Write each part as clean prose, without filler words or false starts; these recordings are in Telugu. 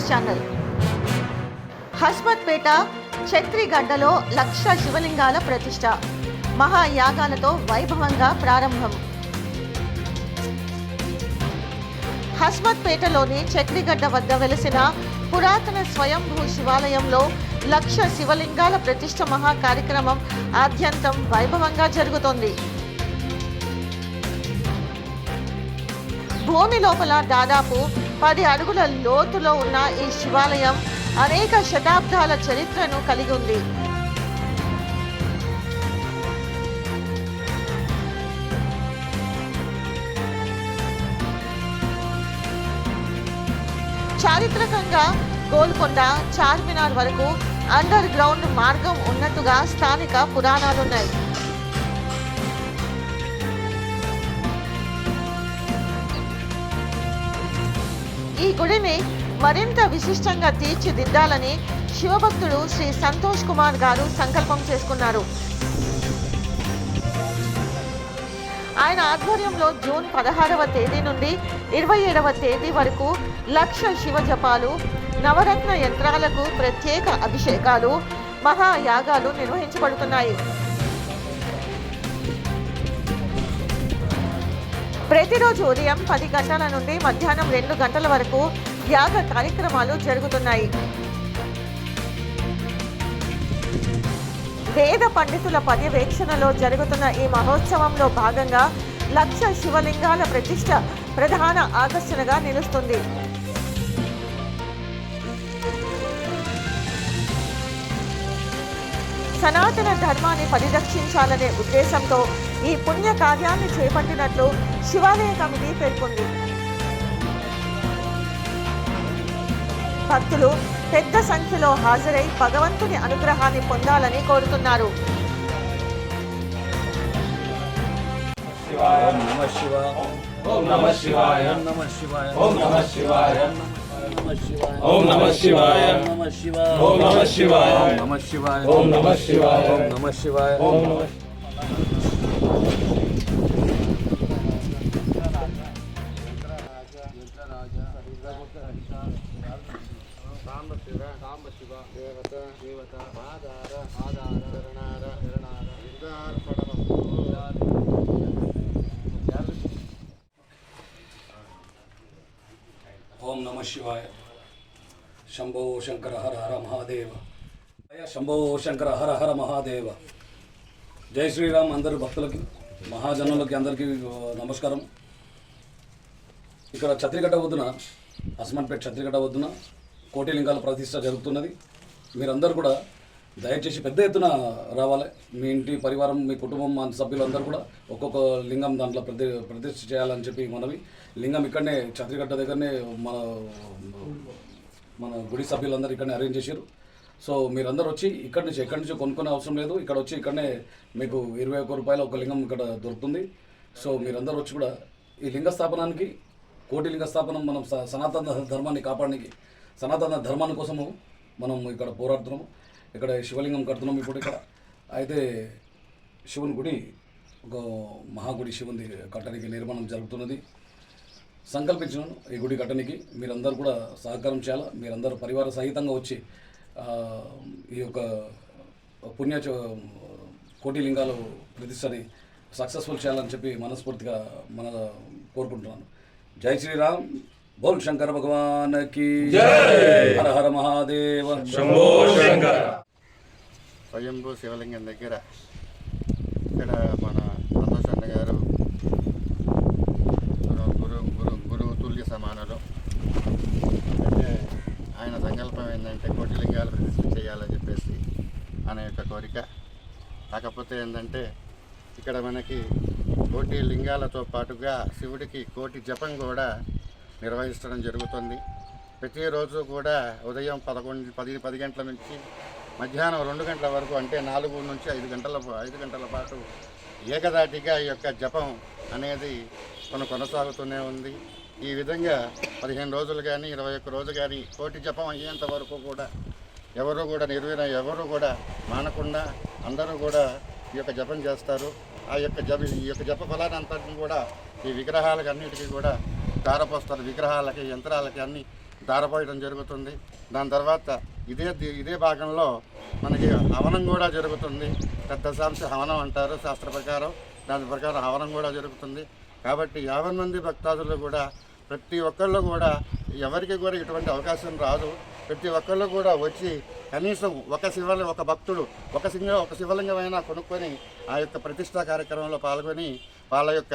ఛానల్. హస్మత్పేట ఛత్రిగడ్డలో 1,00,000 శివలింగాల ప్రతిష్ట మహాయాగాలతో వైభవంగా ప్రారంభం. హస్మత్పేటలోని ఛత్రిగడ్డ వద్ద వెలిసిన పురాతన స్వయంభూ శివాలయంలో 1,00,000 శివలింగాల ప్రతిష్ట మహా కార్యక్రమం ఆద్యంతం వైభవంగా జరుగుతోంది. భూమి లోపల దాదాపు 10 అడుగుల లోతులో ఉన్న ఈ శివాలయం అనేక శతాబ్దాల చరిత్రను కలిగి ఉంది. చారిత్రకంగా గోల్కొండ, చార్మినార్ వరకు అండర్ గ్రౌండ్ మార్గం ఉన్నట్టుగా స్థానిక పురాణాలున్నాయి. ఈ గుడిని మరింత విశిష్టంగా తీర్చిదిద్దాలని శివభక్తుడు శ్రీ సంతోష్ కుమార్ గారు సంకల్పం చేసుకున్నారు. ఆయన ఆధ్వర్యంలో జూన్ 16వ తేదీ నుండి 27వ తేదీ వరకు 1,00,000 శివ జపాలు, నవరత్న యంత్రాలకు ప్రత్యేక అభిషేకాలు, మహాయాగాలు నిర్వహించబడుతున్నాయి. ప్రతిరోజు ఉదయం 10 గంటల నుండి మధ్యాహ్నం 2 గంటల వరకు యాగ కార్యక్రమాలు జరుగుతున్నాయి. వేద పండితుల పర్యవేక్షణలో జరుగుతున్న ఈ మహోత్సవంలో భాగంగా 1,00,000 శివలింగాల ప్రతిష్ట ప్రధాన ఆకర్షణగా నిలుస్తుంది. సనాతన ధర్మాన్ని పరిరక్షించాలనే ఉద్దేశంతో ఈ పుణ్య కార్యాన్ని చేపట్టినట్లు శివాలయ కమిటీ పేర్కొంది. భక్తులు పెద్ద సంఖ్యలో హాజరై భగవంతుని అనుగ్రహాన్ని పొందాలని కోరుతున్నారు. ఓం నమః శివాయ. ఓం నమః శివాయ. ఓం నమః శివాయ. ఓం నమః శివాయ. ఓం నమః శివాయ. ఓం నమః శివాయ. ఓం నమః శివాయ. ఓం నమః శివాయ. ఓం నమః శివాయ. ఓం నమః శివాయ. ఓం నమః శివాయ. శంభో శంకర హర హర మహాదేవ. శంభో శంకర హర హర మహాదేవ. జై శ్రీరామ్. అందరి భక్తులకి, మహాజనులకి అందరికీ నమస్కారం. ఇక్కడ ఛత్రిగడ్డ వద్దున, హస్మత్పేట ఛత్రిగడ్డ వద్దున కోటిలింగాల ప్రతిష్ట జరుగుతున్నది. మీరందరూ కూడా దయచేసి పెద్ద ఎత్తున రావాలి. మీ ఇంటి పరివారం, మీ కుటుంబం, మన సభ్యులందరూ కూడా ఒక్కొక్క లింగం దాంట్లో ప్రతిష్ఠ చేయాలని చెప్పి మనవి. లింగం ఇక్కడనే ఛత్రిగడ్డ దగ్గరనే మన గుడి సభ్యులందరూ ఇక్కడనే అరేంజ్ చేశారు. సో మీరందరూ వచ్చి ఎక్కడి నుంచి కొనుక్కునే అవసరం లేదు. ఇక్కడ వచ్చి ఇక్కడనే మీకు 21 రూపాయల ఒక లింగం ఇక్కడ దొరుకుతుంది. సో మీరందరూ వచ్చి కూడా ఈ లింగ స్థాపనానికి, కోటి లింగ స్థాపనం, మనం సనాతన ధర్మాన్ని కాపాడడానికి, సనాతన ధర్మాన్ని కోసము మనం ఇక్కడ పోరాడుతున్నాము. ఇక్కడ శివలింగం కడుతున్నాం ఇప్పుడు ఇక్కడ. అయితే శివుని గుడి, ఒక మహాగుడి శివుని కట్టడానికి నిర్మాణం జరుగుతున్నది. సంకల్పించినాను ఈ గుడి కట్టడానికి. మీరందరూ కూడా సహకారం చేయాలి. మీరందరూ పరివార సహితంగా వచ్చి ఈ యొక్క పుణ్య కోటి లింగాలు ప్రతిష్టని సక్సెస్ఫుల్ చేయాలని చెప్పి మనస్ఫూర్తిగా కోరుకుంటున్నాను. జై శ్రీరామ్. బోల్ శంకర భగవాన్కి హర హర మహాదేవ. శంభో శంకర. స్వయంభూ శివలింగం దగ్గర ఇక్కడ మన సంతోష్ అన్న గారు గురువు తుల్య సమానులు. అయితే ఆయన సంకల్పం ఏంటంటే కోటిలింగాలు ప్రతిష్ఠ చేయాలని చెప్పేసి అనే యొక్క కోరిక. కాకపోతే ఏంటంటే ఇక్కడ మనకి కోటి లింగాలతో పాటుగా శివుడికి కోటి జపం కూడా నిర్వహించడం జరుగుతుంది. ప్రతిరోజు కూడా ఉదయం 10 గంటల నుంచి మధ్యాహ్నం 2 గంటల వరకు, అంటే 4 నుంచి 5 గంటల పాటు ఏకదాటిగా ఈ యొక్క జపం అనేది కొనసాగుతూనే ఉంది. ఈ విధంగా 15 రోజులు కానీ 21 రోజు కానీ కోటి జపం అయ్యేంత వరకు కూడా ఎవరు కూడా మానకుండా అందరూ కూడా ఈ యొక్క జపం చేస్తారు. ఈ యొక్క జప ఫలాన్ని అంతటిని కూడా ఈ విగ్రహాలకి అన్నిటికీ కూడా తారపోస్తారు. విగ్రహాలకి, యంత్రాలకి అన్ని ధారపోయడం జరుగుతుంది. దాని తర్వాత ఇదే భాగంలో మనకి హవనం కూడా జరుగుతుంది. పెద్ద సాంశ హవనం అంటారు శాస్త్ర ప్రకారం. దాని ప్రకారం హవనం కూడా జరుగుతుంది. కాబట్టి 50 మంది భక్తాదులు కూడా ప్రతి ఒక్కళ్ళు కూడా ఎవరికి కూడా ఇటువంటి అవకాశం రాదు. ప్రతి ఒక్కళ్ళు కూడా వచ్చి కనీసం ఒక భక్తుడు ఒక శివలింగమైనా కొనుక్కొని ఆ యొక్క ప్రతిష్టా కార్యక్రమంలో పాల్గొని వాళ్ళ యొక్క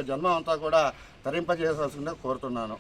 జన్మ అంతా కూడా తరింపజేయవలసిందిగా కోరుతున్నాను.